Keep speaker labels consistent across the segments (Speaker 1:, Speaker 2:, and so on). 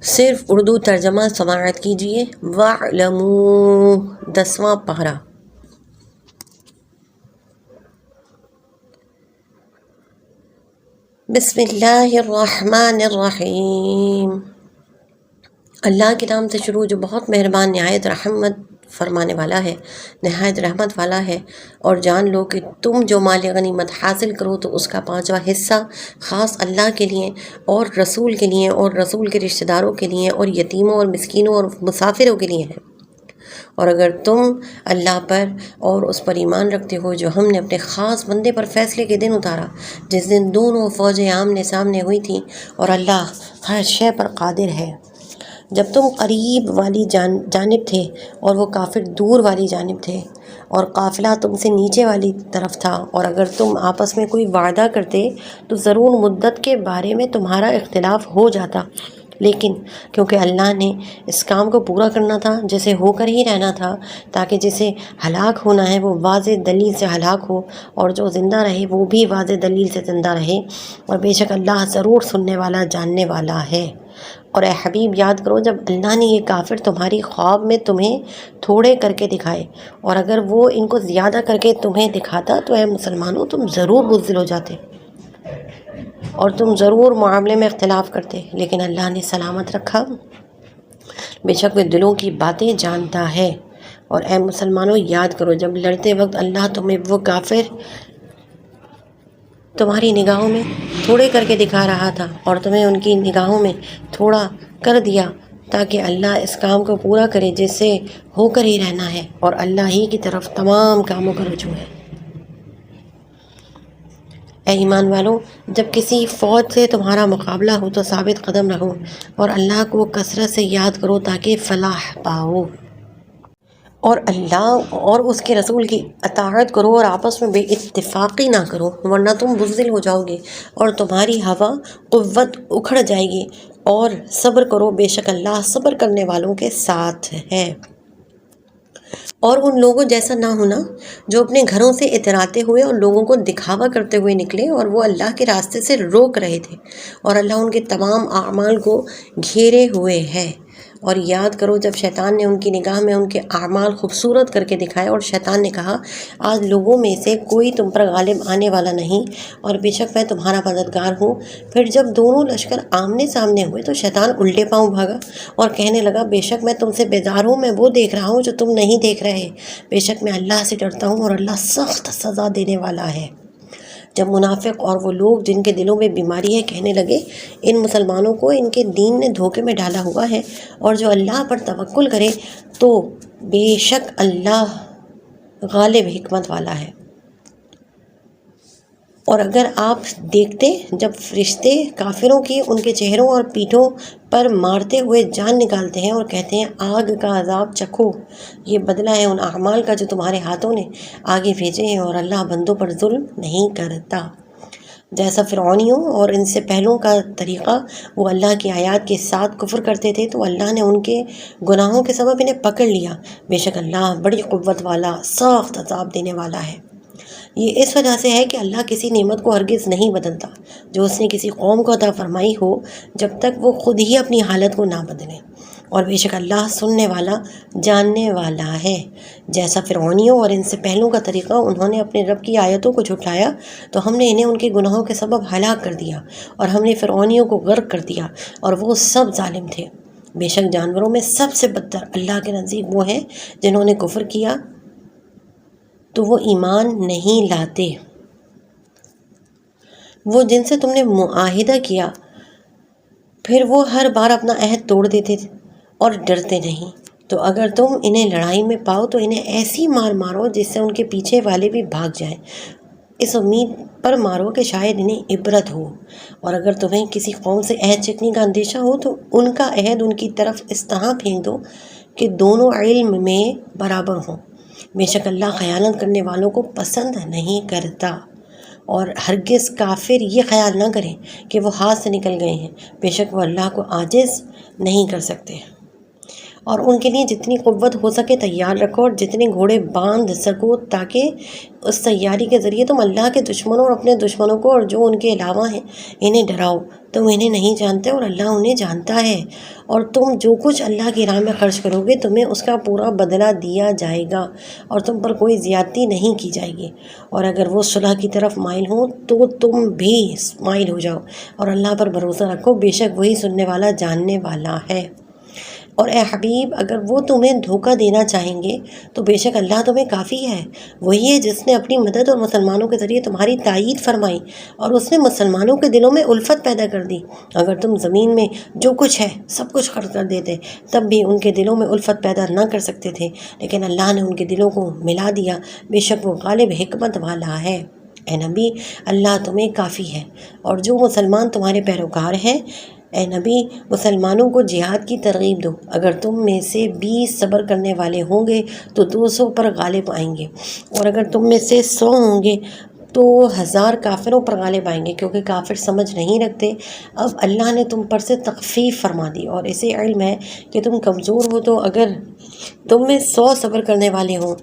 Speaker 1: صرف اردو ترجمہ سماعت کیجیے۔ وَاعْلَمُوا 10واں پارہ۔ بسم اللہ الرحمن الرحیم۔ اللہ کے نام سے شروع جو بہت مہربان نہایت رحمت فرمانے والا ہے، نہایت رحمت والا ہے۔ اور جان لو کہ تم جو مال غنیمت حاصل کرو تو اس کا 5واں حصہ خاص اللہ کے لیے اور رسول کے لیے اور رسول کے رشتہ داروں کے لیے اور یتیموں اور مسکینوں اور مسافروں کے لیے ہے۔ اور اگر تم اللہ پر اور اس پر ایمان رکھتے ہو جو ہم نے اپنے خاص بندے پر فیصلے کے دن اتارا، جس دن دونوں فوجیں آمنے سامنے ہوئی تھیں، اور اللہ ہر شے پر قادر ہے، جب تم قریب والی جانب تھے اور وہ کافر دور والی جانب تھے، اور قافلہ تم سے نیچے والی طرف تھا، اور اگر تم آپس میں کوئی وعدہ کرتے تو ضرور مدت کے بارے میں تمہارا اختلاف ہو جاتا، لیکن کیونکہ اللہ نے اس کام کو پورا کرنا تھا جسے ہو کر ہی رہنا تھا، تاکہ جسے ہلاک ہونا ہے وہ واضح دلیل سے ہلاک ہو، اور جو زندہ رہے وہ بھی واضح دلیل سے زندہ رہے، اور بے شک اللہ ضرور سننے والا جاننے والا ہے۔ اور اے حبیب یاد کرو جب اللہ نے یہ کافر تمہاری خواب میں تمہیں تھوڑے کر کے دکھائے، اور اگر وہ ان کو زیادہ کر کے تمہیں دکھاتا تو اے مسلمانوں تم ضرور بزدل ہو جاتے اور تم ضرور معاملے میں اختلاف کرتے، لیکن اللہ نے سلامت رکھا، بے شک وہ دلوں کی باتیں جانتا ہے۔ اور اے مسلمانوں یاد کرو جب لڑتے وقت اللہ تمہیں وہ کافر تمہاری نگاہوں میں تھوڑے کر کے دکھا رہا تھا اور تمہیں ان کی نگاہوں میں تھوڑا کر دیا، تاکہ اللہ اس کام کو پورا کرے جس سے ہو کر ہی رہنا ہے، اور اللہ ہی کی طرف تمام کاموں کا رجوع ہے۔ اے ایمان والو جب کسی فوج سے تمہارا مقابلہ ہو تو ثابت قدم رہو اور اللہ کو کثرت سے یاد کرو تاکہ فلاح پاؤ، اور اللہ اور اس کے رسول کی اطاعت کرو اور آپس میں بے اتفاقی نہ کرو، ورنہ تم بزدل ہو جاؤ گے اور تمہاری ہوا قوت اکھڑ جائے گی۔ اور صبر کرو، بے شک اللہ صبر کرنے والوں کے ساتھ ہے۔ اور ان لوگوں جیسا نہ ہونا جو اپنے گھروں سے اتراتے ہوئے اور لوگوں کو دکھاوا کرتے ہوئے نکلے، اور وہ اللہ کے راستے سے روک رہے تھے، اور اللہ ان کے تمام اعمال کو گھیرے ہوئے ہے۔ اور یاد کرو جب شیطان نے ان کی نگاہ میں ان کے اعمال خوبصورت کر کے دکھائے، اور شیطان نے کہا آج لوگوں میں سے کوئی تم پر غالب آنے والا نہیں، اور بے شک میں تمہارا مددگار ہوں۔ پھر جب دونوں لشکر آمنے سامنے ہوئے تو شیطان الٹے پاؤں بھاگا اور کہنے لگا بے شک میں تم سے بیزار ہوں، میں وہ دیکھ رہا ہوں جو تم نہیں دیکھ رہے، بے شک میں اللہ سے ڈرتا ہوں اور اللہ سخت سزا دینے والا ہے۔ جب منافق اور وہ لوگ جن کے دلوں میں بیماری ہے کہنے لگے ان مسلمانوں کو ان کے دین نے دھوکے میں ڈالا ہوا ہے، اور جو اللہ پر توکل کرے تو بے شک اللہ غالب حکمت والا ہے۔ اور اگر آپ دیکھتے جب فرشتے کافروں کی ان کے چہروں اور پیٹھوں پر مارتے ہوئے جان نکالتے ہیں اور کہتے ہیں آگ کا عذاب چکھو، یہ بدلہ ہے ان اعمال کا جو تمہارے ہاتھوں نے آگے بھیجے ہیں، اور اللہ بندوں پر ظلم نہیں کرتا۔ جیسا فرعونیوں اور ان سے پہلوں کا طریقہ، وہ اللہ کی آیات کے ساتھ کفر کرتے تھے تو اللہ نے ان کے گناہوں کے سبب انہیں پکڑ لیا، بے شک اللہ بڑی قوت والا سخت عذاب دینے والا ہے۔ یہ اس وجہ سے ہے کہ اللہ کسی نعمت کو ہرگز نہیں بدلتا جو اس نے کسی قوم کو عطا فرمائی ہو، جب تک وہ خود ہی اپنی حالت کو نہ بدلے، اور بے شک اللہ سننے والا جاننے والا ہے۔ جیسا فرعونیوں اور ان سے پہلوں کا طریقہ، انہوں نے اپنے رب کی آیتوں کو جھٹلایا تو ہم نے انہیں ان کے گناہوں کے سبب ہلاک کر دیا، اور ہم نے فرعونیوں کو غرق کر دیا، اور وہ سب ظالم تھے۔ بے شک جانوروں میں سب سے بدتر اللہ کے نزدیک وہ ہیں جنہوں نے کفر کیا تو وہ ایمان نہیں لاتے، وہ جن سے تم نے معاہدہ کیا پھر وہ ہر بار اپنا عہد توڑ دیتے اور ڈرتے نہیں۔ تو اگر تم انہیں لڑائی میں پاؤ تو انہیں ایسی مار مارو جس سے ان کے پیچھے والے بھی بھاگ جائیں، اس امید پر مارو کہ شاید انہیں عبرت ہو۔ اور اگر تمہیں کسی قوم سے عہد چکنے کا اندیشہ ہو تو ان کا عہد ان کی طرف اس طرح پھینک دو کہ دونوں علم میں برابر ہوں، بے شک اللہ خیانت کرنے والوں کو پسند نہیں کرتا۔ اور ہرگز کافر یہ خیال نہ کریں کہ وہ ہاتھ سے نکل گئے ہیں، بے شک وہ اللہ کو عاجز نہیں کر سکتے۔ اور ان کے لیے جتنی قوت ہو سکے تیار رکھو، اور جتنے گھوڑے باندھ سکو، تاکہ اس تیاری کے ذریعے تم اللہ کے دشمنوں اور اپنے دشمنوں کو اور جو ان کے علاوہ ہیں انہیں ڈراؤ۔ تم انہیں نہیں جانتے اور اللہ انہیں جانتا ہے، اور تم جو کچھ اللہ کی راہ میں خرچ کرو گے تمہیں اس کا پورا بدلہ دیا جائے گا، اور تم پر کوئی زیادتی نہیں کی جائے گی۔ اور اگر وہ صلح کی طرف مائل ہوں تو تم بھی مائل ہو جاؤ، اور اللہ پر بھروسہ رکھو، بے شک وہی سننے والا جاننے والا ہے۔ اور اے حبیب، اگر وہ تمہیں دھوکہ دینا چاہیں گے تو بے شک اللہ تمہیں کافی ہے۔ وہی ہے جس نے اپنی مدد اور مسلمانوں کے ذریعے تمہاری تائید فرمائی، اور اس نے مسلمانوں کے دلوں میں الفت پیدا کر دی۔ اگر تم زمین میں جو کچھ ہے سب کچھ خرچ کر دیتے تب بھی ان کے دلوں میں الفت پیدا نہ کر سکتے تھے، لیکن اللہ نے ان کے دلوں کو ملا دیا، بے شک وہ غالب حکمت والا ہے۔ اے نبی، اللہ تمہیں کافی ہے۔ اور جو مسلمان تمہارے پیروکار ہیں، اے نبی، مسلمانوں کو جہاد کی ترغیب دو۔ اگر تم میں سے 20 صبر کرنے والے ہوں گے تو 200 پر غالب آئیں گے، اور اگر تم میں سے 100 ہوں گے تو 1000 کافروں پر غالب آئیں گے، کیونکہ کافر سمجھ نہیں رکھتے۔ اب اللہ نے تم پر سے تخفیف فرما دی، اور اسے علم ہے کہ تم کمزور ہو، تو اگر تم میں 100 صبر کرنے والے ہوں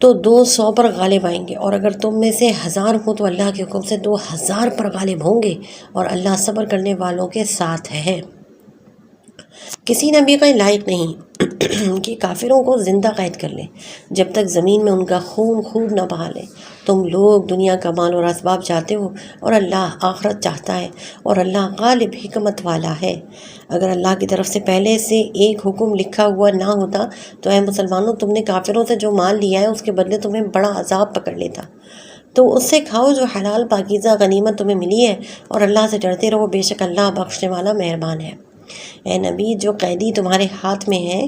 Speaker 1: تو 200 پر غالب آئیں گے، اور اگر تم میں سے 1000 ہوں تو اللہ کے حکم سے 2000 پر غالب ہوں گے، اور اللہ صبر کرنے والوں کے ساتھ ہے۔ کسی نبی کا لائق نہیں کہ کافروں کو زندہ قید کر لے جب تک زمین میں ان کا خون خوب نہ بہا لے۔ تم لوگ دنیا کا مال اور اسباب چاہتے ہو، اور اللہ آخرت چاہتا ہے، اور اللہ غالب حکمت والا ہے۔ اگر اللہ کی طرف سے پہلے سے ایک حکم لکھا ہوا نہ ہوتا تو اے مسلمانوں، تم نے کافروں سے جو مال لیا ہے اس کے بدلے تمہیں بڑا عذاب پکڑ لیتا، تو اس سے کھاؤ جو حلال پاکیزہ غنیمت تمہیں ملی ہے، اور اللہ سے ڈرتے رہو، بے شک اللہ بخشنے والا مہربان ہے۔ اے نبی، جو قیدی تمہارے ہاتھ میں ہیں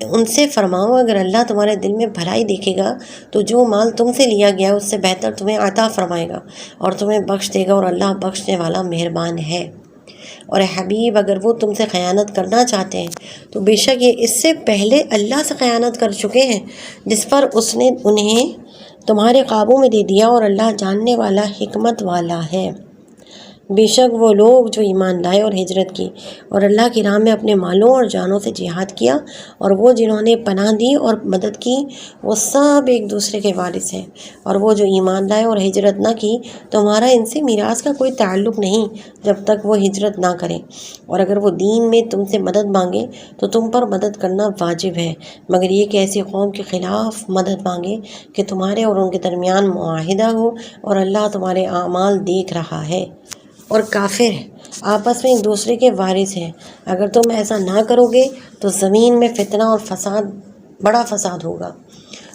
Speaker 1: ان سے فرماؤ، اگر اللہ تمہارے دل میں بھلائی دیکھے گا تو جو مال تم سے لیا گیا ہے اس سے بہتر تمہیں عطا فرمائے گا، اور تمہیں بخش دے گا، اور اللہ بخشنے والا مہربان ہے۔ اور اے حبیب، اگر وہ تم سے خیانت کرنا چاہتے ہیں تو بے شک یہ اس سے پہلے اللہ سے خیانت کر چکے ہیں، جس پر اس نے انہیں تمہارے قابو میں دے دیا، اور اللہ جاننے والا حکمت والا ہے۔ بے شک وہ لوگ جو ایمان لائے اور ہجرت کی اور اللہ کی راہ میں اپنے مالوں اور جانوں سے جہاد کیا، اور وہ جنہوں نے پناہ دی اور مدد کی، وہ سب ایک دوسرے کے وارث ہیں۔ اور وہ جو ایمان لائے اور ہجرت نہ کی، تمہارا ان سے میراث کا کوئی تعلق نہیں جب تک وہ ہجرت نہ کریں، اور اگر وہ دین میں تم سے مدد مانگے تو تم پر مدد کرنا واجب ہے، مگر یہ کہ ایسی قوم کے خلاف مدد مانگے کہ تمہارے اور ان کے درمیان معاہدہ ہو، اور اللہ تمہارے اعمال دیکھ رہا ہے۔ اور کافر آپس میں ایک دوسرے کے وارث ہیں۔ اگر تم ایسا نہ کرو گے تو زمین میں فتنہ اور بڑا فساد ہوگا۔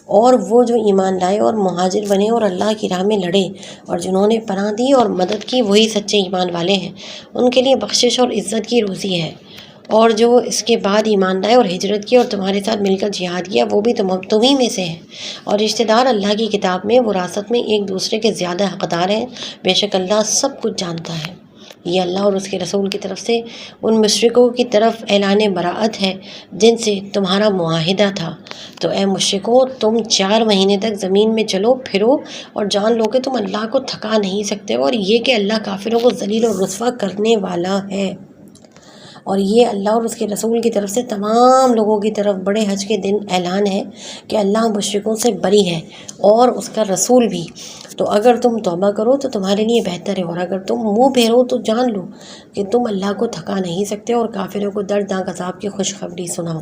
Speaker 1: اور وہ جو ایمان لائے اور مہاجر بنے اور اللہ کی راہ میں لڑے اور جنہوں نے پناہ دی اور مدد کی، وہی سچے ایمان والے ہیں، ان کے لیے بخشش اور عزت کی روزی ہے۔ اور جو اس کے بعد ایمان لائے اور ہجرت کی اور تمہارے ساتھ مل کر جہاد کیا، وہ بھی تمہیں میں سے ہیں، اور رشتہ دار اللہ کی کتاب میں وراثت میں ایک دوسرے کے زیادہ حقدار ہیں، بے شک اللہ سب کچھ جانتا ہے۔ یہ اللہ اور اس کے رسول کی طرف سے ان مشرکوں کی طرف اعلان براءت ہے جن سے تمہارا معاہدہ تھا۔ تو اے مشرکوں، تم 4 مہینے تک زمین میں چلو پھرو اور جان لو کہ تم اللہ کو تھکا نہیں سکتے، اور یہ کہ اللہ کافروں کو ذلیل اور رسوا کرنے والا ہے۔ اور یہ اللہ اور اس کے رسول کی طرف سے تمام لوگوں کی طرف بڑے حج کے دن اعلان ہے کہ اللہ مشرکوں سے بری ہے اور اس کا رسول بھی۔ تو اگر تم توبہ کرو تو تمہارے لیے بہتر ہے، اور اگر تم منہ پھیرو تو جان لو کہ تم اللہ کو تھکا نہیں سکتے، اور کافروں کو دردناک عذاب کی خوشخبری سناؤ۔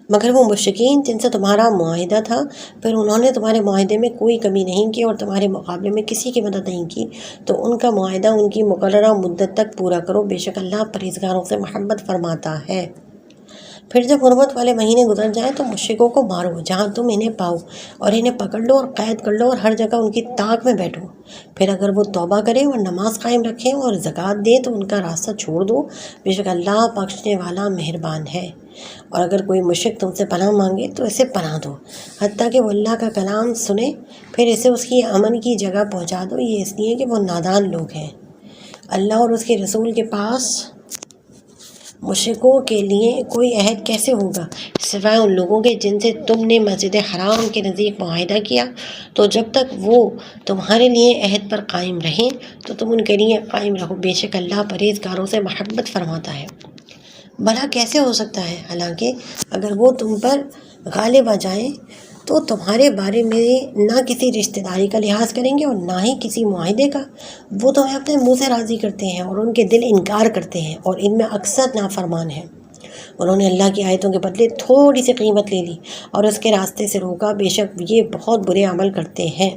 Speaker 1: مگر وہ مشرکین جن سے تمہارا معاہدہ تھا، پھر انہوں نے تمہارے معاہدے میں کوئی کمی نہیں کی اور تمہارے مقابلے میں کسی کی مدد نہیں کی، تو ان کا معاہدہ ان کی مقررہ مدت تک پورا کرو، بے شک اللہ پرہیزگاروں سے محبت فرماتا ہے۔ پھر جب حرمت والے مہینے گزر جائیں تو مشرکوں کو مارو جہاں تم انہیں پاؤ، اور انہیں پکڑ لو اور قید کر لو اور ہر جگہ ان کی طاق میں بیٹھو۔ پھر اگر وہ توبہ کریں اور نماز قائم رکھیں اور زکوٰۃ دیں تو ان کا راستہ چھوڑ دو، بے شک اللہ بخشنے والا مہربان ہے۔ اور اگر کوئی مشرک تم سے پناہ مانگے تو اسے پناہ دو، حتیٰ کہ وہ اللہ کا کلام سنے، پھر اسے اس کی امن کی جگہ پہنچا دو، یہ اس لیے کہ وہ نادان لوگ ہیں۔ اللہ اور اس کے رسول کے پاس مشرکوں کے لیے کوئی عہد کیسے ہوگا سوائے ان لوگوں کے جن سے تم نے مسجد حرام کے نزدیک معاہدہ کیا؟ تو جب تک وہ تمہارے لیے عہد پر قائم رہیں تو تم ان کے لیے قائم رہو، بے شک اللہ پرہیزگاروں سے محبت فرماتا ہے۔ بھلا کیسے ہو سکتا ہے؟ حالانکہ اگر وہ تم پر غالب آ جائیں تو تمہارے بارے میں نہ کسی رشتہ داری کا لحاظ کریں گے اور نہ ہی کسی معاہدے کا۔ وہ تمہیں اپنے منہ سے راضی کرتے ہیں اور ان کے دل انکار کرتے ہیں اور ان میں اکثر نافرمان ہیں۔ انہوں نے اللہ کی آیتوں کے بدلے تھوڑی سی قیمت لے لی اور اس کے راستے سے روکا، بے شک یہ بہت برے عمل کرتے ہیں۔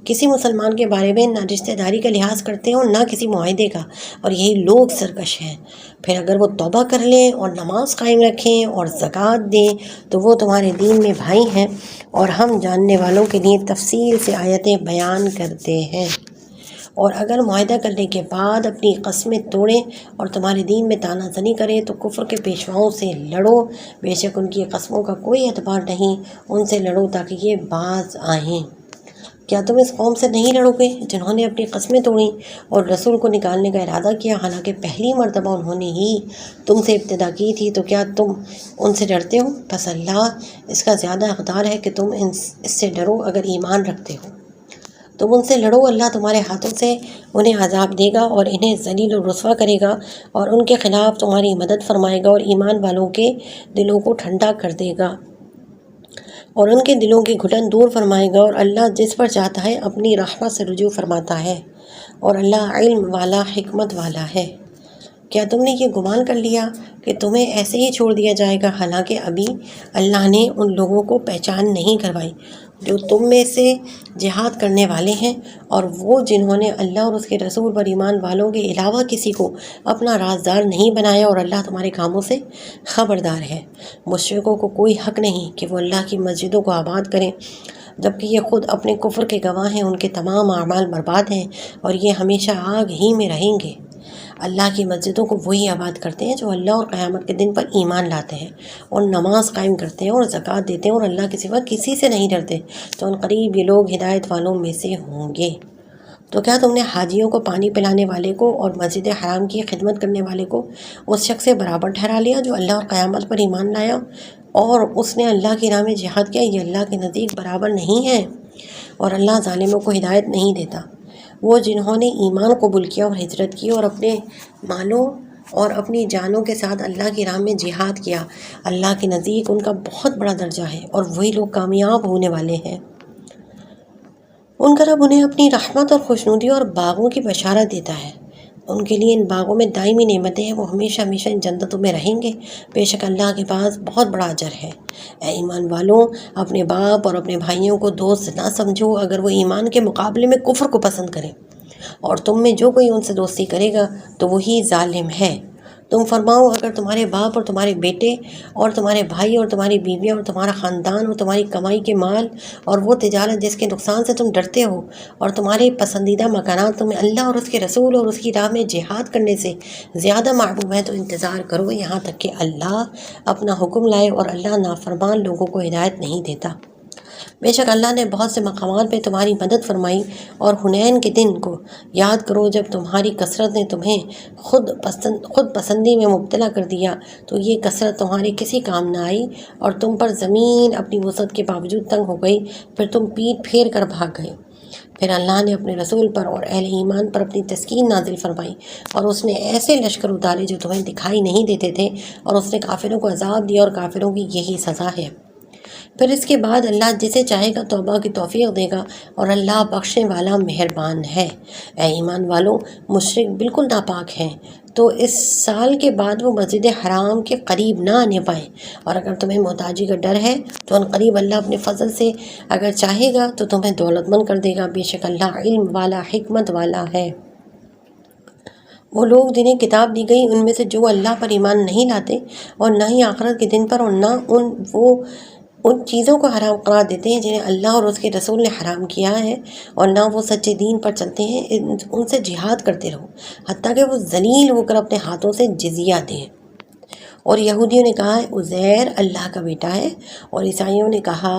Speaker 1: کسی مسلمان کے بارے میں نہ رشتہ داری کا لحاظ کرتے ہیں اور نہ کسی معاہدے کا، اور یہی لوگ سرکش ہیں۔ پھر اگر وہ توبہ کر لیں اور نماز قائم رکھیں اور زکوٰۃ دیں تو وہ تمہارے دین میں بھائی ہیں، اور ہم جاننے والوں کے لیے تفصیل سے آیتیں بیان کرتے ہیں۔ اور اگر معاہدہ کرنے کے بعد اپنی قسمیں توڑیں اور تمہارے دین میں طعنہ زنی کریں تو کفر کے پیشواؤں سے لڑو، بے شک ان کی قسموں کا کوئی اعتبار نہیں، ان سے لڑو تاکہ یہ باز آئیں۔ کیا تم اس قوم سے نہیں لڑو گے جنہوں نے اپنی قسمیں توڑیں اور رسول کو نکالنے کا ارادہ کیا، حالانکہ پہلی مرتبہ انہوں نے ہی تم سے ابتدا کی تھی؟ تو کیا تم ان سے ڈرتے ہو؟ بس اللہ اس کا زیادہ حقدار ہے کہ تم اس سے ڈرو اگر ایمان رکھتے ہو۔ تم ان سے لڑو، اللہ تمہارے ہاتھوں سے انہیں عذاب دے گا اور انہیں ذلیل و رسوا کرے گا، اور ان کے خلاف تمہاری مدد فرمائے گا اور ایمان والوں کے دلوں کو ٹھنڈا کر دے گا اور ان کے دلوں کی گھٹن دور فرمائے گا، اور اللہ جس پر چاہتا ہے اپنی رحمت سے رجوع فرماتا ہے، اور اللہ علم والا حکمت والا ہے۔ کیا تم نے یہ گمان کر لیا کہ تمہیں ایسے ہی چھوڑ دیا جائے گا، حالانکہ ابھی اللہ نے ان لوگوں کو پہچان نہیں کروائی جو تم میں سے جہاد کرنے والے ہیں، اور وہ جنہوں نے اللہ اور اس کے رسول پر ایمان والوں کے علاوہ کسی کو اپنا رازدار نہیں بنایا، اور اللہ تمہارے کاموں سے خبردار ہے۔ مشرکوں کو کوئی حق نہیں کہ وہ اللہ کی مسجدوں کو آباد کریں جبکہ یہ خود اپنے کفر کے گواہ ہیں، ان کے تمام اعمال برباد ہیں اور یہ ہمیشہ آگ ہی میں رہیں گے۔ اللہ کی مسجدوں کو وہی آباد کرتے ہیں جو اللہ اور قیامت کے دن پر ایمان لاتے ہیں اور نماز قائم کرتے ہیں اور زکوٰۃ دیتے ہیں اور اللہ کے سوا کسی سے نہیں ڈرتے، تو ان قریب یہ لوگ ہدایت والوں میں سے ہوں گے۔ تو کیا تم نے حاجیوں کو پانی پلانے والے کو اور مسجد حرام کی خدمت کرنے والے کو اس شخص سے برابر ٹھہرا لیا جو اللہ اور قیامت پر ایمان لایا اور اس نے اللہ کی راہ میں جہاد کیا؟ یہ اللہ کے نزدیک برابر نہیں ہے، اور اللہ ظالموں کو ہدایت نہیں دیتا۔ وہ جنہوں نے ایمان قبول کیا اور ہجرت کی اور اپنے مالوں اور اپنی جانوں کے ساتھ اللہ کی راہ میں جہاد کیا، اللہ کے نزدیک ان کا بہت بڑا درجہ ہے، اور وہی لوگ کامیاب ہونے والے ہیں۔ ان کا رب انہیں اپنی رحمت اور خوشنودی اور باغوں کی بشارت دیتا ہے۔ ان کے لیے ان باغوں میں دائمی نعمتیں ہیں، وہ ہمیشہ ہمیشہ ان جنتوں میں رہیں گے، بے شک اللہ کے پاس بہت بڑا اجر ہے۔ اے ایمان والوں، اپنے باپ اور اپنے بھائیوں کو دوست نہ سمجھو اگر وہ ایمان کے مقابلے میں کفر کو پسند کریں، اور تم میں جو کوئی ان سے دوستی کرے گا تو وہی ظالم ہے۔ تم فرماؤ اگر تمہارے باپ اور تمہارے بیٹے اور تمہارے بھائی اور تمہاری بیویاں اور تمہارا خاندان اور تمہاری کمائی کے مال اور وہ تجارت جس کے نقصان سے تم ڈرتے ہو اور تمہارے پسندیدہ مکانات تمہیں اللہ اور اس کے رسول اور اس کی راہ میں جہاد کرنے سے زیادہ محبوب ہیں تو انتظار کرو یہاں تک کہ اللہ اپنا حکم لائے، اور اللہ نافرمان لوگوں کو ہدایت نہیں دیتا۔ بے شک اللہ نے بہت سے مقامات پہ تمہاری مدد فرمائی، اور حنین کے دن کو یاد کرو جب تمہاری کثرت نے تمہیں خود پسندی میں مبتلا کر دیا، تو یہ کثرت تمہارے کسی کام نہ آئی اور تم پر زمین اپنی وسعت کے باوجود تنگ ہو گئی، پھر تم پیٹ پھیر کر بھاگ گئے۔ پھر اللہ نے اپنے رسول پر اور اہل ایمان پر اپنی تسکین نازل فرمائی، اور اس نے ایسے لشکر اتارے جو تمہیں دکھائی نہیں دیتے تھے، اور اس نے کافروں کو عذاب دیا، اور کافروں کی یہی سزا ہے۔ پھر اس کے بعد اللہ جسے چاہے گا توبہ کی توفیق دے گا، اور اللہ بخشنے والا مہربان ہے۔ اے ایمان والو، مشرک بالکل ناپاک ہیں، تو اس سال کے بعد وہ مسجد حرام کے قریب نہ آنے پائیں، اور اگر تمہیں محتاجی کا ڈر ہے تو ان قریب اللہ اپنے فضل سے اگر چاہے گا تو تمہیں دولت مند کر دے گا، بے شک اللہ علم والا حکمت والا ہے۔ وہ لوگ جنہیں کتاب دی گئی ان میں سے جو اللہ پر ایمان نہیں لاتے اور نہ ہی آخرت کے دن پر، اور نہ وہ ان چیزوں کو حرام قرار دیتے ہیں جنہیں اللہ اور اس کے رسول نے حرام کیا ہے، اور نہ وہ سچے دین پر چلتے ہیں، ان سے جہاد کرتے رہو حتیٰ کہ وہ ذلیل ہو کر اپنے ہاتھوں سے جزیہ دیں۔ اور یہودیوں نے کہا عزیر اللہ کا بیٹا ہے، اور عیسائیوں نے کہا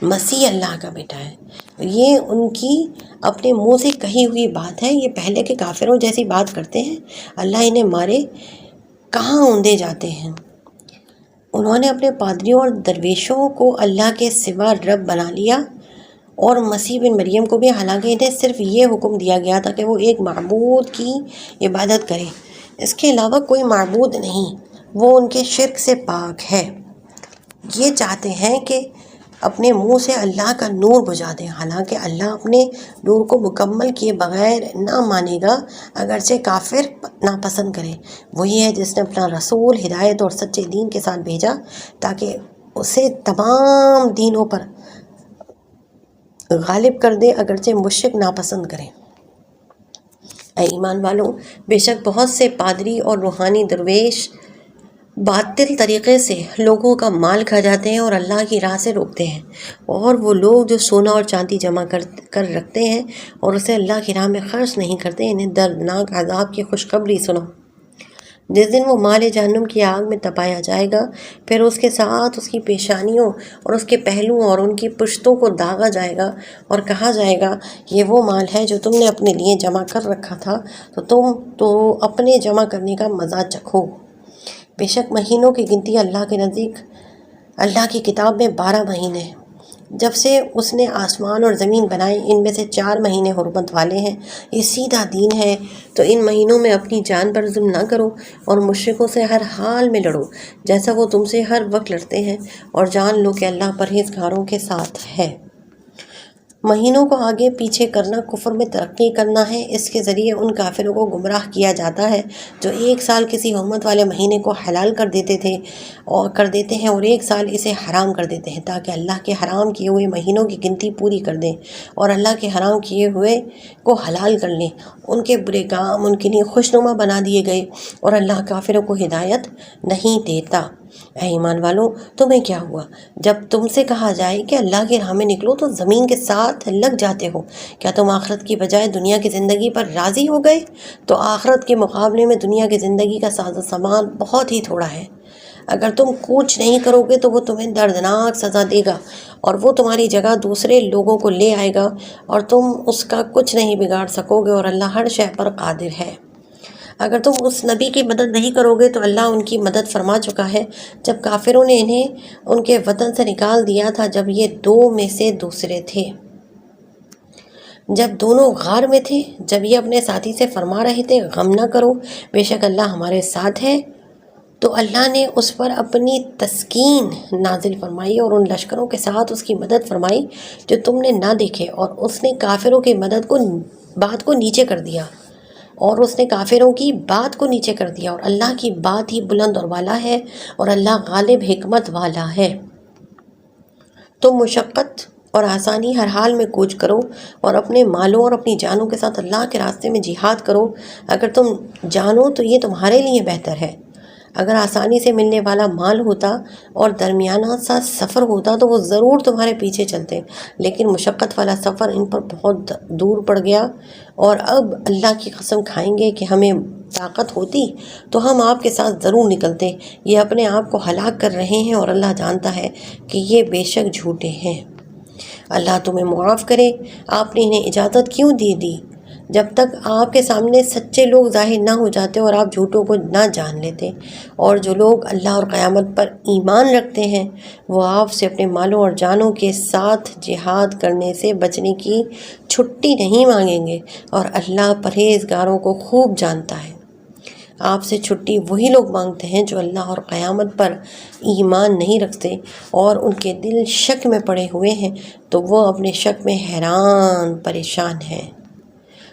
Speaker 1: مسیح اللہ کا بیٹا ہے۔ یہ ان کی اپنے منہ سے کہی ہوئی بات ہے، یہ پہلے کے کافروں جیسی بات کرتے ہیں۔ اللہ انہیں مارے، کہاں اونڈے جاتے ہیں۔ انہوں نے اپنے پادریوں اور درویشوں کو اللہ کے سوا رب بنا لیا، اور مسیح بن مریم کو بھی، حالانکہ انہیں صرف یہ حکم دیا گیا تھا کہ وہ ایک معبود کی عبادت کریں، اس کے علاوہ کوئی معبود نہیں۔ وہ ان کے شرک سے پاک ہے۔ یہ چاہتے ہیں کہ اپنے منہ سے اللہ کا نور بجھا دیں، حالانکہ اللہ اپنے نور کو مکمل کیے بغیر نہ مانے گا، اگرچہ کافر ناپسند کرے۔ وہی ہے جس نے اپنا رسول ہدایت اور سچے دین کے ساتھ بھیجا تاکہ اسے تمام دینوں پر غالب کر دے، اگرچہ مشرک ناپسند کریں۔ اے ایمان والوں، بے شک بہت سے پادری اور روحانی درویش باطل طریقے سے لوگوں کا مال کھا جاتے ہیں اور اللہ کی راہ سے روکتے ہیں، اور وہ لوگ جو سونا اور چاندی جمع کر رکھتے ہیں اور اسے اللہ کی راہ میں خرچ نہیں کرتے، انہیں دردناک عذاب کی خوشخبری سنو۔ جس دن وہ مال جہنم کی آگ میں تپایا جائے گا، پھر اس کے ساتھ اس کی پیشانیوں اور اس کے پہلوؤں اور ان کی پشتوں کو داغا جائے گا اور کہا جائے گا، یہ وہ مال ہے جو تم نے اپنے لیے جمع کر رکھا تھا، تو تم تو اپنے جمع کرنے کا مزہ چکھو۔ بے شک مہینوں کی گنتی اللہ کے نزدیک اللہ کی کتاب میں 12 مہینے ہیں۔ جب سے اس نے آسمان اور زمین بنائے، ان میں سے 4 مہینے حرمت والے ہیں۔ یہ سیدھا دین ہے، تو ان مہینوں میں اپنی جان پر ظلم نہ کرو اور مشرکوں سے ہر حال میں لڑو جیسا وہ تم سے ہر وقت لڑتے ہیں، اور جان لو کہ اللہ پرہیزگاروں کے ساتھ ہے۔ مہینوں کو آگے پیچھے کرنا کفر میں ترقی کرنا ہے۔ اس کے ذریعے ان کافروں کو گمراہ کیا جاتا ہے جو ایک سال کسی حرمت والے مہینے کو حلال کر دیتے ہیں اور ایک سال اسے حرام کر دیتے ہیں، تاکہ اللہ کے حرام کیے ہوئے مہینوں کی گنتی پوری کر دیں اور اللہ کے حرام کیے ہوئے کو حلال کر لیں۔ ان کے برے کام ان کے لیے خوشنما بنا دیے گئے، اور اللہ کافروں کو ہدایت نہیں دیتا۔ اے ایمان والو، تمہیں کیا ہوا جب تم سے کہا جائے کہ اللہ کی راہ میں نکلو تو زمین کے ساتھ لگ جاتے ہو؟ کیا تم آخرت کی بجائے دنیا کی زندگی پر راضی ہو گئے؟ تو آخرت کے مقابلے میں دنیا کی زندگی کا ساز و سامان بہت ہی تھوڑا ہے۔ اگر تم کوچ نہیں کرو گے تو وہ تمہیں دردناک سزا دے گا، اور وہ تمہاری جگہ دوسرے لوگوں کو لے آئے گا، اور تم اس کا کچھ نہیں بگاڑ سکو گے، اور اللہ ہر شے پر قادر ہے۔ اگر تم اس نبی کی مدد نہیں کرو گے تو اللہ ان کی مدد فرما چکا ہے، جب کافروں نے انہیں ان کے وطن سے نکال دیا تھا، جب یہ 2 میں سے دوسرے تھے، جب دونوں غار میں تھے، جب یہ اپنے ساتھی سے فرما رہے تھے، غم نہ کرو، بے شک اللہ ہمارے ساتھ ہے۔ تو اللہ نے اس پر اپنی تسکین نازل فرمائی اور ان لشکروں کے ساتھ اس کی مدد فرمائی جو تم نے نہ دیکھے، اور اس نے کافروں کی بات کو نیچے کر دیا، اور اللہ کی بات ہی بلند اور والا ہے، اور اللہ غالب حکمت والا ہے۔ تم مشقت اور آسانی ہر حال میں کوچ کرو اور اپنے مالوں اور اپنی جانوں کے ساتھ اللہ کے راستے میں جہاد کرو۔ اگر تم جانو تو یہ تمہارے لیے بہتر ہے۔ اگر آسانی سے ملنے والا مال ہوتا اور درمیانہ سا سفر ہوتا تو وہ ضرور تمہارے پیچھے چلتے، لیکن مشقت والا سفر ان پر بہت دور پڑ گیا، اور اب اللہ کی قسم کھائیں گے کہ ہمیں طاقت ہوتی تو ہم آپ کے ساتھ ضرور نکلتے۔ یہ اپنے آپ کو ہلاک کر رہے ہیں، اور اللہ جانتا ہے کہ یہ بے شک جھوٹے ہیں۔ اللہ تمہیں معاف کرے، آپ نے انہیں اجازت کیوں دی جب تک آپ کے سامنے سچے لوگ ظاہر نہ ہو جاتے اور آپ جھوٹوں کو نہ جان لیتے؟ اور جو لوگ اللہ اور قیامت پر ایمان رکھتے ہیں وہ آپ سے اپنے مالوں اور جانوں کے ساتھ جہاد کرنے سے بچنے کی چھٹی نہیں مانگیں گے، اور اللہ پرہیزگاروں کو خوب جانتا ہے۔ آپ سے چھٹی وہی لوگ مانگتے ہیں جو اللہ اور قیامت پر ایمان نہیں رکھتے اور ان کے دل شک میں پڑے ہوئے ہیں، تو وہ اپنے شک میں حیران پریشان ہیں۔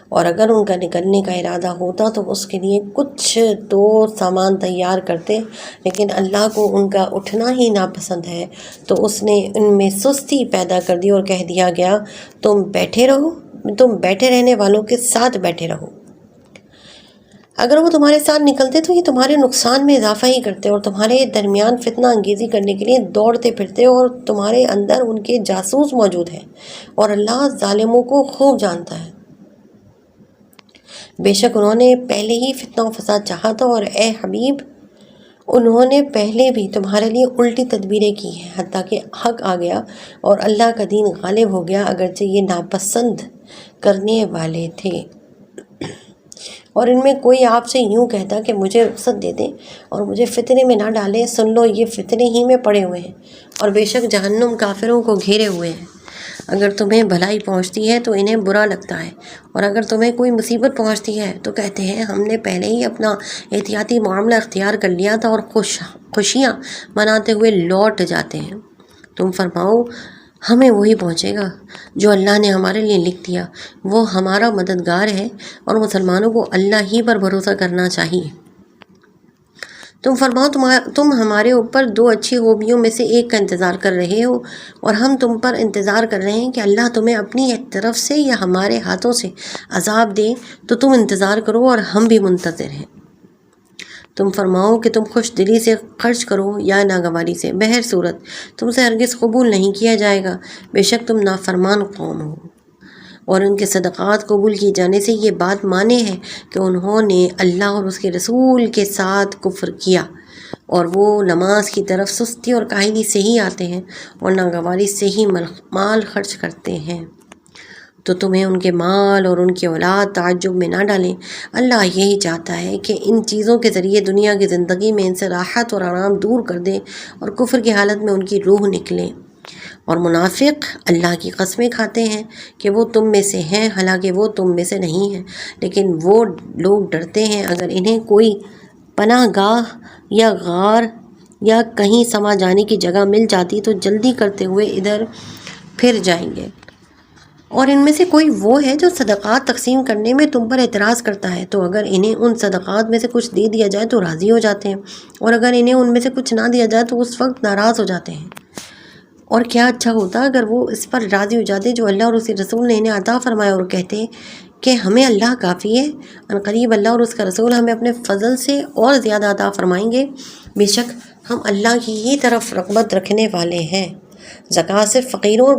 Speaker 1: اور اگر ان کا نکلنے کا ارادہ ہوتا تو اس کے لیے کچھ تو سامان تیار کرتے، لیکن اللہ کو ان کا اٹھنا ہی ناپسند ہے، تو اس نے ان میں سستی پیدا کر دی اور کہہ دیا گیا، تم بیٹھے رہنے والوں کے ساتھ بیٹھے رہو۔ اگر وہ تمہارے ساتھ نکلتے تو یہ تمہارے نقصان میں اضافہ ہی کرتے اور تمہارے درمیان فتنہ انگیزی کرنے کے لیے دوڑتے پھرتے، اور تمہارے اندر ان کے جاسوس موجود ہیں، اور اللہ ظالموں کو خوب جانتا ہے۔ بے شک انہوں نے پہلے ہی فتنہ و فساد چاہا تھا، اور اے حبیب، انہوں نے پہلے بھی تمہارے لیے الٹی تدبیریں کی ہیں، حتیٰ کہ حق آ گیا اور اللہ کا دین غالب ہو گیا، اگرچہ یہ ناپسند کرنے والے تھے۔ اور ان میں کوئی آپ سے یوں کہتا کہ مجھے رخصت دے دیں اور مجھے فتنے میں نہ ڈالیں، سن لو یہ فتنے ہی میں پڑے ہوئے ہیں، اور بے شک جہنم کافروں کو گھیرے ہوئے ہیں۔ اگر تمہیں بھلائی پہنچتی ہے تو انہیں برا لگتا ہے، اور اگر تمہیں کوئی مصیبت پہنچتی ہے تو کہتے ہیں ہم نے پہلے ہی اپنا احتیاطی معاملہ اختیار کر لیا تھا، اور خوشیاں مناتے ہوئے لوٹ جاتے ہیں۔ تم فرماؤ ہمیں وہی پہنچے گا جو اللہ نے ہمارے لیے لکھ دیا، وہ ہمارا مددگار ہے، اور مسلمانوں کو اللہ ہی پر بھروسہ کرنا چاہیے۔ تم فرماؤ تم ہمارے اوپر 2 اچھی خوبیوں میں سے ایک کا انتظار کر رہے ہو، اور ہم تم پر انتظار کر رہے ہیں کہ اللہ تمہیں اپنی طرف سے یا ہمارے ہاتھوں سے عذاب دے، تو تم انتظار کرو اور ہم بھی منتظر ہیں۔ تم فرماؤ کہ تم خوش دلی سے خرچ کرو یا ناگواری سے، بہر صورت تم سے ہرگز قبول نہیں کیا جائے گا، بے شک تم نافرمان قوم ہو۔ اور ان کے صدقات قبول کیے جانے سے یہ بات مانے ہے کہ انہوں نے اللہ اور اس کے رسول کے ساتھ کفر کیا، اور وہ نماز کی طرف سستی اور کاہلی سے ہی آتے ہیں، اور ناگواری سے ہی مال خرچ کرتے ہیں۔ تو تمہیں ان کے مال اور ان کی اولاد تعجب میں نہ ڈالیں، اللہ یہی چاہتا ہے کہ ان چیزوں کے ذریعے دنیا کی زندگی میں ان سے راحت اور آرام دور کر دیں، اور کفر کی حالت میں ان کی روح نکلے۔ اور منافق اللہ کی قسمیں کھاتے ہیں کہ وہ تم میں سے ہیں، حالانکہ وہ تم میں سے نہیں ہیں، لیکن وہ لوگ ڈرتے ہیں اگر انہیں کوئی پناہ گاہ یا غار یا کہیں سما جانے کی جگہ مل جاتی تو جلدی کرتے ہوئے ادھر پھر جائیں گے۔ اور ان میں سے کوئی وہ ہے جو صدقات تقسیم کرنے میں تم پر اعتراض کرتا ہے، تو اگر انہیں ان صدقات میں سے کچھ دے دیا جائے تو راضی ہو جاتے ہیں، اور اگر انہیں ان میں سے کچھ نہ دیا جائے تو اس وقت ناراض ہو جاتے ہیں۔ اور کیا اچھا ہوتا اگر وہ اس پر راضی ہو جاتے جو اللہ اور اس کے رسول نے انہیں عطا فرمایا، اور کہتے کہ ہمیں اللہ کافی ہے، عنقریب اللہ اور اس کا رسول ہمیں اپنے فضل سے اور زیادہ عطا فرمائیں گے، بے شک ہم اللہ کی ہی طرف رغبت رکھنے والے ہیں۔ زکوٰۃ صرف فقیروں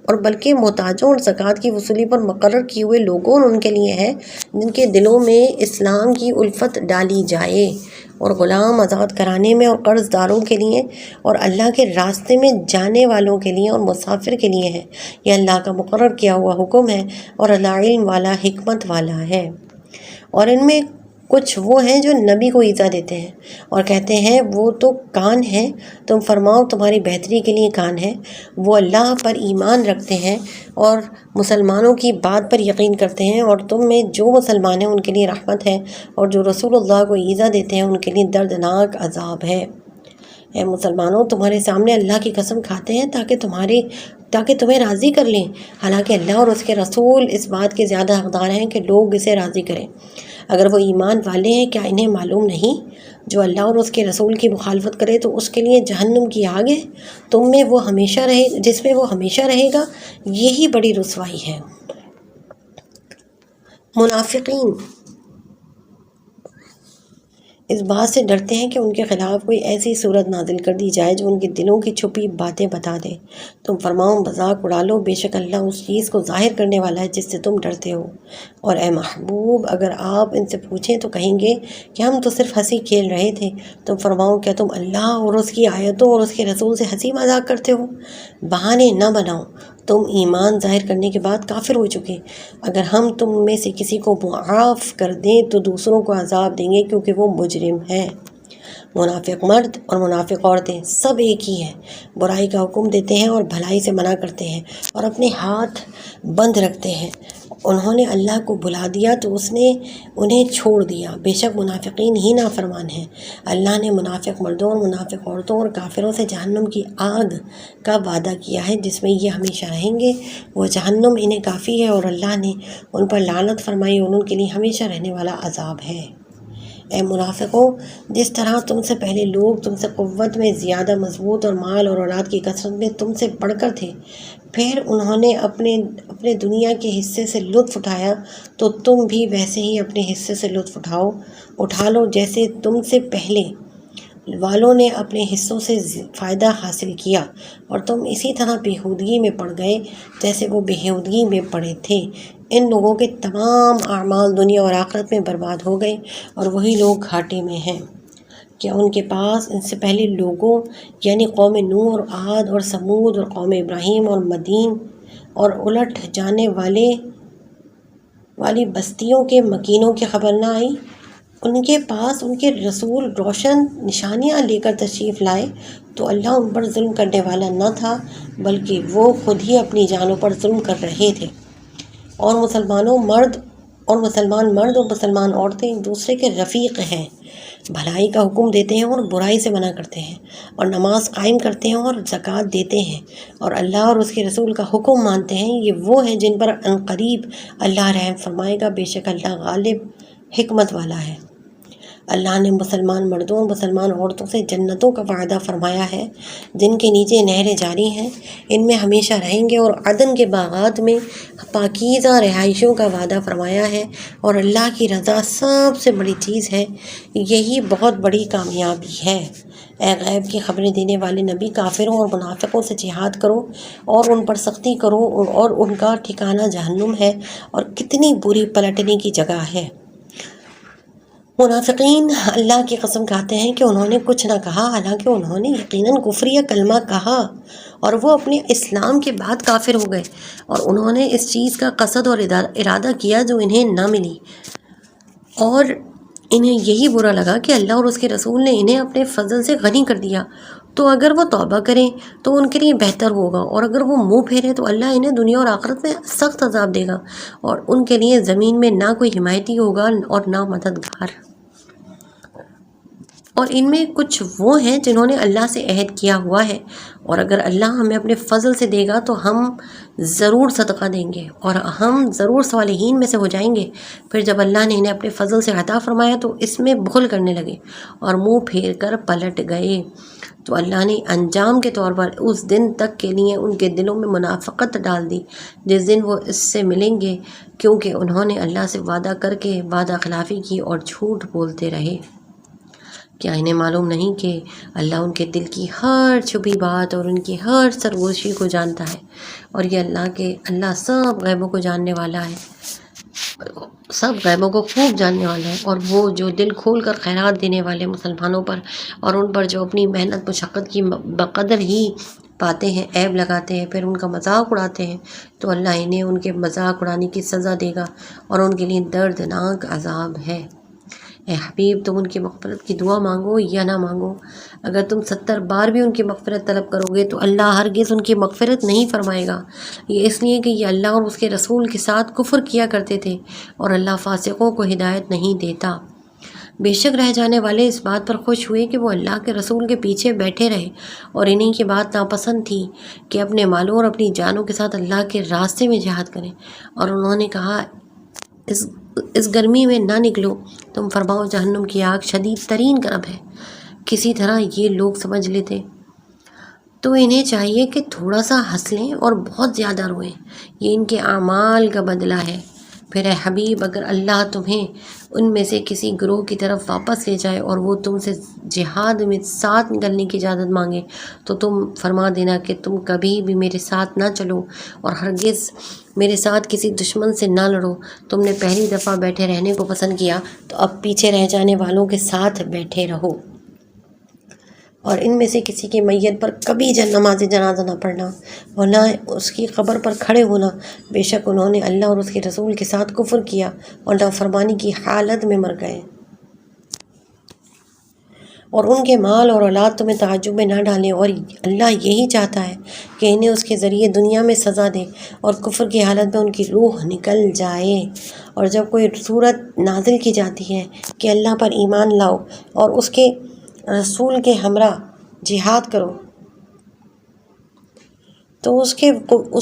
Speaker 1: اور بلکہ محتاجوں اور زکوٰۃ کی وصولی پر مقرر کیے ہوئے لوگوں اور ان کے لیے ہے جن کے دلوں میں اسلام کی الفت ڈالی جائے، اور غلام آزاد کرانے میں، اور قرض داروں کے لیے، اور اللہ کے راستے میں جانے والوں کے لیے اور مسافر کے لیے ہے۔ یہ اللہ کا مقرر کیا ہوا حکم ہے، اور اللہ علم والا حکمت والا ہے۔ اور ان میں کچھ وہ ہیں جو نبی کو ایذا دیتے ہیں اور کہتے ہیں وہ تو کان ہیں، تم فرماؤ تمہاری بہتری کے لیے کان ہے۔ وہ اللہ پر ایمان رکھتے ہیں اور مسلمانوں کی بات پر یقین کرتے ہیں، اور تم میں جو مسلمان ہیں ان کے لیے رحمت ہے، اور جو رسول اللہ کو ایذا دیتے ہیں ان کے لیے دردناک عذاب ہے۔ اے مسلمانوں، تمہارے سامنے اللہ کی قسم کھاتے ہیں تاکہ تمہیں راضی کر لیں، حالانکہ اللہ اور اس کے رسول اس بات کے زیادہ حقدار ہیں کہ لوگ اسے راضی کریں۔ اگر وہ ایمان والے ہیں، کیا انہیں معلوم نہیں؟ جو اللہ اور اس کے رسول کی مخالفت کرے تو اس کے لیے جہنم کی آگ ہے، جس میں وہ ہمیشہ رہے گا، یہی بڑی رسوائی ہے۔ منافقین اس بات سے ڈرتے ہیں کہ ان کے خلاف کوئی ایسی صورت نازل کر دی جائے جو ان کے دلوں کی چھپی باتیں بتا دے۔ تم فرماؤ مذاق اڑا لو، بے شک اللہ اس چیز کو ظاہر کرنے والا ہے جس سے تم ڈرتے ہو۔ اور اے محبوب، اگر آپ ان سے پوچھیں تو کہیں گے کہ ہم تو صرف ہنسی کھیل رہے تھے۔ تم فرماؤ کیا تم اللہ اور اس کی آیتوں اور اس کے رسول سے ہنسی مذاق کرتے ہو؟ بہانے نہ بناؤ، تم ایمان ظاہر کرنے کے بعد کافر ہو چکے۔ اگر ہم تم میں سے کسی کو معاف کر دیں تو دوسروں کو عذاب دیں گے کیونکہ وہ مجرم ہے۔ منافق مرد اور منافق عورتیں سب ایک ہی ہیں، برائی کا حکم دیتے ہیں اور بھلائی سے منع کرتے ہیں، اور اپنے ہاتھ بند رکھتے ہیں۔ انہوں نے اللہ کو بھلا دیا تو اس نے انہیں چھوڑ دیا، بے شک منافقین ہی نافرمان ہیں۔ اللہ نے منافق مردوں اور منافق عورتوں اور کافروں سے جہنم کی آگ کا وعدہ کیا ہے جس میں یہ ہمیشہ رہیں گے، وہ جہنم انہیں کافی ہے، اور اللہ نے ان پر لعنت فرمائی اور ان کے لیے ہمیشہ رہنے والا عذاب ہے۔ اے منافقوں، جس طرح تم سے پہلے لوگ تم سے قوت میں زیادہ مضبوط اور مال اور اولاد کی کثرت میں تم سے بڑھ کر تھے، پھر انہوں نے اپنے دنیا کے حصے سے لطف اٹھایا، تو تم بھی ویسے ہی اپنے حصے سے لطف اٹھا لو جیسے تم سے پہلے والوں نے اپنے حصوں سے فائدہ حاصل کیا، اور تم اسی طرح بےہودگی میں پڑ گئے جیسے وہ بےہودگی میں پڑے تھے۔ ان لوگوں کے تمام اعمال دنیا اور آخرت میں برباد ہو گئے، اور وہی لوگ گھاٹے میں ہیں۔ کیا ان کے پاس ان سے پہلے لوگوں یعنی قوم نوح اور عاد اور سمود اور قوم ابراہیم اور مدین اور الٹ جانے والی بستیوں کے مکینوں کی خبر نہ آئی؟ ان کے پاس ان کے رسول روشن نشانیاں لے کر تشریف لائے تو اللہ ان پر ظلم کرنے والا نہ تھا، بلکہ وہ خود ہی اپنی جانوں پر ظلم کر رہے تھے۔ اور مسلمان مرد اور مسلمان عورتیں ایک دوسرے کے رفیق ہیں، بھلائی کا حکم دیتے ہیں اور برائی سے منع کرتے ہیں، اور نماز قائم کرتے ہیں اور زکوٰۃ دیتے ہیں، اور اللہ اور اس کے رسول کا حکم مانتے ہیں۔ یہ وہ ہیں جن پر عنقریب اللہ رحم فرمائے گا، بے شک اللہ غالب حکمت والا ہے۔ اللہ نے مسلمان مردوں اور مسلمان عورتوں سے جنتوں کا وعدہ فرمایا ہے جن کے نیچے نہریں جاری ہیں، ان میں ہمیشہ رہیں گے، اور عدن کے باغات میں پاکیزہ رہائشوں کا وعدہ فرمایا ہے، اور اللہ کی رضا سب سے بڑی چیز ہے، یہی بہت بڑی کامیابی ہے۔ اے غیب کی خبریں دینے والے نبی، کافروں اور منافقوں سے جہاد کرو اور ان پر سختی کرو، اور ان کا ٹھکانہ جہنم ہے، اور کتنی بری پلٹنے کی جگہ ہے۔ منافقین اللہ کی قسم کھاتے ہیں کہ انہوں نے کچھ نہ کہا، حالانکہ انہوں نے یقیناً کفر یا کلمہ کہا، اور وہ اپنے اسلام کے بعد کافر ہو گئے، اور انہوں نے اس چیز کا قصد اور ارادہ کیا جو انہیں نہ ملی، اور انہیں یہی برا لگا کہ اللہ اور اس کے رسول نے انہیں اپنے فضل سے غنی کر دیا، تو اگر وہ توبہ کریں تو ان کے لیے بہتر ہوگا، اور اگر وہ منہ پھیریں تو اللہ انہیں دنیا اور آخرت میں سخت عذاب دے گا، اور ان کے لیے زمین میں نہ کوئی حمایتی ہوگا اور نہ مددگار۔ اور ان میں کچھ وہ ہیں جنہوں نے اللہ سے عہد کیا ہوا ہے، اور اگر اللہ ہمیں اپنے فضل سے دے گا تو ہم ضرور صدقہ دیں گے، اور ہم ضرور صالحین میں سے ہو جائیں گے۔ پھر جب اللہ نے انہیں اپنے فضل سے عطا فرمایا تو اس میں بخل کرنے لگے اور منہ پھیر کر پلٹ گئے، تو اللہ نے انجام کے طور پر اس دن تک کے لیے ان کے دلوں میں منافقت ڈال دی جس دن وہ اس سے ملیں گے، کیونکہ انہوں نے اللہ سے وعدہ کر کے وعدہ خلافی کی اور جھوٹ بولتے رہے۔ کیا انہیں معلوم نہیں کہ اللہ ان کے دل کی ہر چھپی بات اور ان کی ہر سرگوشی کو جانتا ہے، اور یہ اللہ سب غیبوں کو جاننے والا ہے، سب غیبوں کو خوب جاننے والا ہے۔ اور وہ جو دل کھول کر خیرات دینے والے مسلمانوں پر اور ان پر جو اپنی محنت مشقت کی بقدر ہی پاتے ہیں عیب لگاتے ہیں، پھر ان کا مذاق اڑاتے ہیں، تو اللہ انہیں ان کے مذاق اڑانے کی سزا دے گا، اور ان کے لیے دردناک عذاب ہے۔ اے حبیب، تم ان کی مغفرت کی دعا مانگو یا نہ مانگو، اگر تم 70 بار بھی ان کی مغفرت طلب کرو گے تو اللہ ہرگز ان کی مغفرت نہیں فرمائے گا، یہ اس لیے کہ یہ اللہ اور اس کے رسول کے ساتھ کفر کیا کرتے تھے، اور اللہ فاسقوں کو ہدایت نہیں دیتا۔ بے شک رہ جانے والے اس بات پر خوش ہوئے کہ وہ اللہ کے رسول کے پیچھے بیٹھے رہے، اور انہیں یہ بات ناپسند تھی کہ اپنے مالوں اور اپنی جانوں کے ساتھ اللہ کے راستے میں جہاد کریں، اور انہوں نے کہا اس گرمی میں نہ نکلو، تم فرماؤ جہنم کی آگ شدید ترین گرم ہے۔ کسی طرح یہ لوگ سمجھ لیتے تو انہیں چاہیے کہ تھوڑا سا ہنس لیں اور بہت زیادہ روئیں، یہ ان کے اعمال کا بدلہ ہے۔ پھر اے حبیب، اگر اللہ تمہیں ان میں سے کسی گروہ کی طرف واپس لے جائے اور وہ تم سے جہاد میں ساتھ نکلنے کی اجازت مانگے تو تم فرما دینا کہ تم کبھی بھی میرے ساتھ نہ چلو اور ہرگز میرے ساتھ کسی دشمن سے نہ لڑو۔ تم نے پہلی دفعہ بیٹھے رہنے کو پسند کیا تو اب پیچھے رہ جانے والوں کے ساتھ بیٹھے رہو، اور ان میں سے کسی کی میت پر کبھی نماز جنازہ نہ پڑھنا اور نہ اس کی قبر پر کھڑے ہونا، بے شک انہوں نے اللہ اور اس کے رسول کے ساتھ کفر کیا اور نافرمانی کی حالت میں مر گئے۔ اور ان کے مال اور اولاد تمہیں تعجب میں نہ ڈالیں، اور اللہ یہی چاہتا ہے کہ انہیں اس کے ذریعے دنیا میں سزا دے اور کفر کی حالت میں ان کی روح نکل جائے۔ اور جب کوئی صورت نازل کی جاتی ہے کہ اللہ پر ایمان لاؤ اور اس کے رسول کے ہمراہ جہاد کرو، تو اس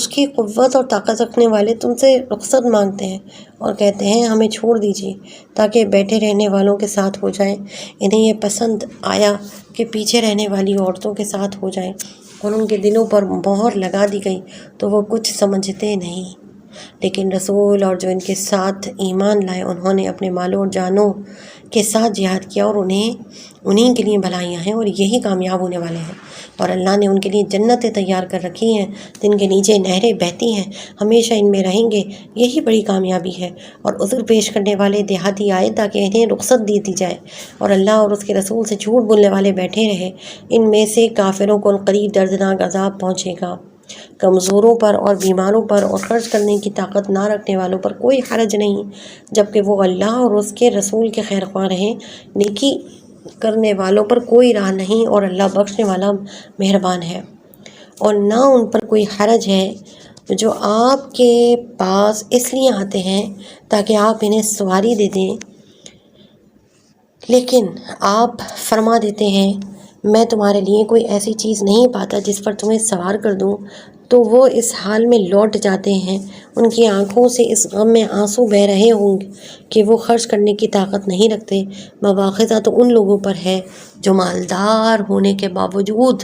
Speaker 1: کی قوت اور طاقت رکھنے والے تم سے رخصت مانگتے ہیں اور کہتے ہیں ہمیں چھوڑ دیجیے تاکہ بیٹھے رہنے والوں کے ساتھ ہو جائیں۔ انہیں یہ پسند آیا کہ پیچھے رہنے والی عورتوں کے ساتھ ہو جائیں، اور ان کے دلوں پر مہر لگا دی گئی تو وہ کچھ سمجھتے نہیں۔ لیکن رسول اور جو ان کے ساتھ ایمان لائے انہوں نے اپنے مالوں اور جانوں کے ساتھ جہاد کیا، اور انہیں کے لیے بھلائیاں ہیں اور یہی کامیاب ہونے والے ہیں۔ اور اللہ نے ان کے لیے جنتیں تیار کر رکھی ہیں جن کے نیچے نہریں بہتی ہیں، ہمیشہ ان میں رہیں گے، یہی بڑی کامیابی ہے۔ اور عذر پیش کرنے والے دیہاتی آئے تاکہ انہیں رخصت دی جائے، اور اللہ اور اس کے رسول سے جھوٹ بولنے والے بیٹھے رہے، ان میں سے کافروں کو قریب دردناک عذاب پہنچے گا۔ کمزوروں پر اور بیماروں پر اور خرچ کرنے کی طاقت نہ رکھنے والوں پر کوئی حرج نہیں، جبکہ وہ اللہ اور اس کے رسول کے خیر خواہ رہیں۔ نیکی کرنے والوں پر کوئی راہ نہیں اور اللہ بخشنے والا مہربان ہے۔ اور نہ ان پر کوئی حرج ہے جو آپ کے پاس اس لیے آتے ہیں تاکہ آپ انہیں سواری دے دیں، لیکن آپ فرما دیتے ہیں میں تمہارے لیے کوئی ایسی چیز نہیں پاتا جس پر تمہیں سوار کر دوں، تو وہ اس حال میں لوٹ جاتے ہیں، ان کی آنکھوں سے اس غم میں آنسو بہہ رہے ہوں گے کہ وہ خرچ کرنے کی طاقت نہیں رکھتے۔ مواخذہ تو ان لوگوں پر ہے جو مالدار ہونے کے باوجود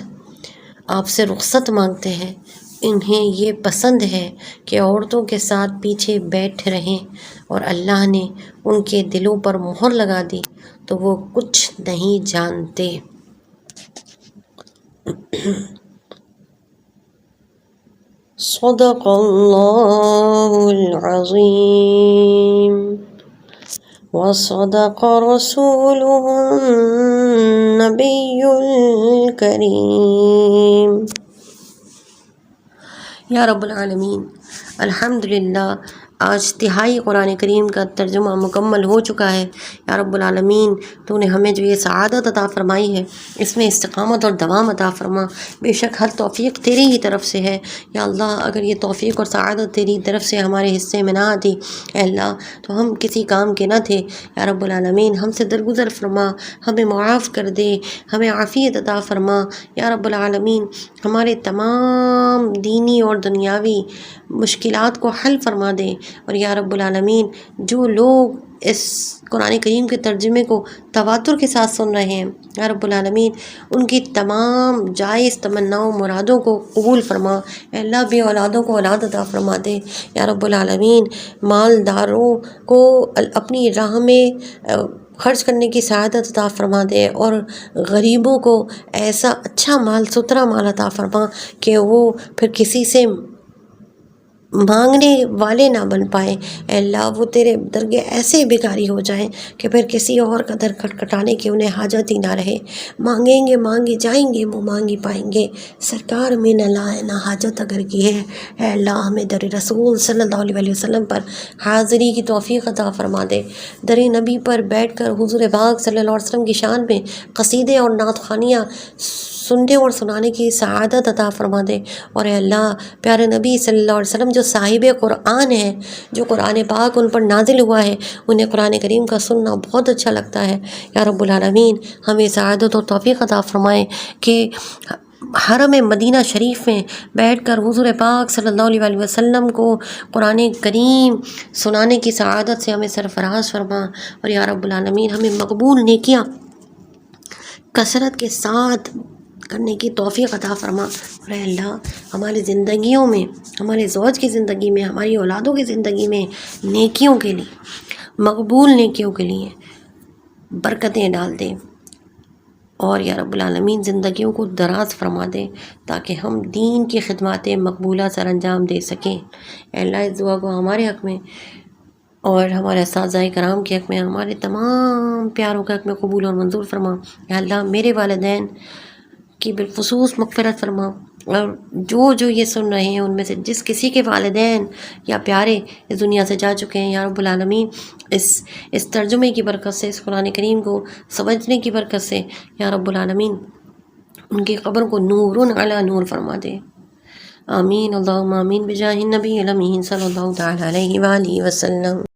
Speaker 1: آپ سے رخصت مانگتے ہیں، انہیں یہ پسند ہے کہ عورتوں کے ساتھ پیچھے بیٹھ رہیں، اور اللہ نے ان کے دلوں پر مہر لگا دی تو وہ کچھ نہیں جانتے۔ صدق اللہ العظیم وصدق رسولہ النبی الکریم۔ یا رب العالمین، الحمدللہ آج تہائی قرآن کریم کا ترجمہ مکمل ہو چکا ہے۔ یا رب العالمین، تو نے ہمیں جو یہ سعادت عطا فرمائی ہے اس میں استقامت اور دوام عطا فرما۔ بے شک ہر توفیق تیری ہی طرف سے ہے۔ یا اللہ، اگر یہ توفیق اور سعادت تیری طرف سے ہمارے حصے میں نہ آتی اے اللہ تو ہم کسی کام کے نہ تھے۔ یا رب العالمین، ہم سے درگزر فرما، ہمیں معاف کر دے، ہمیں عافیت عطا فرما۔ یا رب العالمین، ہمارے تمام دینی اور دنیاوی مشکلات کو حل فرما دے۔ اور یا رب العالمین، جو لوگ اس قرآن کریم کے ترجمے کو تواتر کے ساتھ سن رہے ہیں، یا رب العالمین ان کی تمام جائز تمناؤں مرادوں کو قبول فرما۔ اے اللہ، بے اولادوں کو اولاد عطا فرما دے۔ یا رب العالمین، مالداروں کو اپنی راہ میں خرچ کرنے کی سعادت عطا فرما دے، اور غریبوں کو ایسا اچھا مال، ستھرا مال عطا فرما کہ وہ پھر کسی سے مانگنے والے نہ بن پائیں۔ اے اللہ، وہ تیرے درگے ایسے بھکاری ہو جائیں کہ پھر کسی اور کا در کھٹکھٹانے کی انہیں حاجت ہی نہ رہے۔ مانگیں گے مانگے جائیں گے، وہ مانگی پائیں گے، سرکار میں نہ لائے نہ حاجت اگر کی ہے۔ اے اللہ، ہمیں در رسول صلی اللہ علیہ وسلم پر حاضری کی توفیق عطا فرما دے۔ در نبی پر بیٹھ کر حضور پاک صلی اللہ علیہ وسلم کی شان میں قصیدے اور نعت خوانیاں سننے اور سنانے کی سعادت عطا فرما دے۔ اور اے اللہ، پیارے نبی صلی اللہ علیہ وسلم جو صاحب قرآن ہیں، جو قرآن پاک ان پر نازل ہوا ہے، انہیں قرآن کریم کا سننا بہت اچھا لگتا ہے۔ یا رب العالمین، ہمیں سعادت اور توفیق عطا فرمائے کہ حرم مدینہ شریف میں بیٹھ کر حضور پاک صلی اللہ علیہ وسلم کو قرآن کریم سنانے کی سعادت سے ہمیں سرفراز فرما۔ اور یا رب العالمین، ہمیں مقبول نیکیاں کثرت کے ساتھ کرنے کی توفیق عطا فرما۔ اور اے اللہ، ہماری زندگیوں میں، ہمارے زوج کی زندگی میں، ہماری اولادوں کی زندگی میں نیکیوں کے لیے، مقبول نیکیوں کے لیے برکتیں ڈال دے، اور یا رب العالمین زندگیوں کو دراز فرما دے تاکہ ہم دین کی خدمات مقبولہ سر انجام دے سکیں۔ اے اللہ، اس دعا کو ہمارے حق میں اور ہمارے اساتذہ کرام کے حق میں، ہمارے تمام پیاروں کے حق میں قبول اور منظور فرما۔ یا اللہ، میرے والدین کی بالخصوص مغفرت فرما، اور جو یہ سن رہے ہیں ان میں سے جس کسی کے والدین یا پیارے اس دنیا سے جا چکے ہیں، یا رب العالمین اس ترجمے کی برکت سے، اس قرآن کریم کو سمجھنے کی برکت سے، یا رب العالمین ان کی قبر کو نور علی نور فرما دے۔ آمین، اللہم آمین، بجاہ النبی الامین صلی اللہ تعالی علیہ وآلہ وسلم۔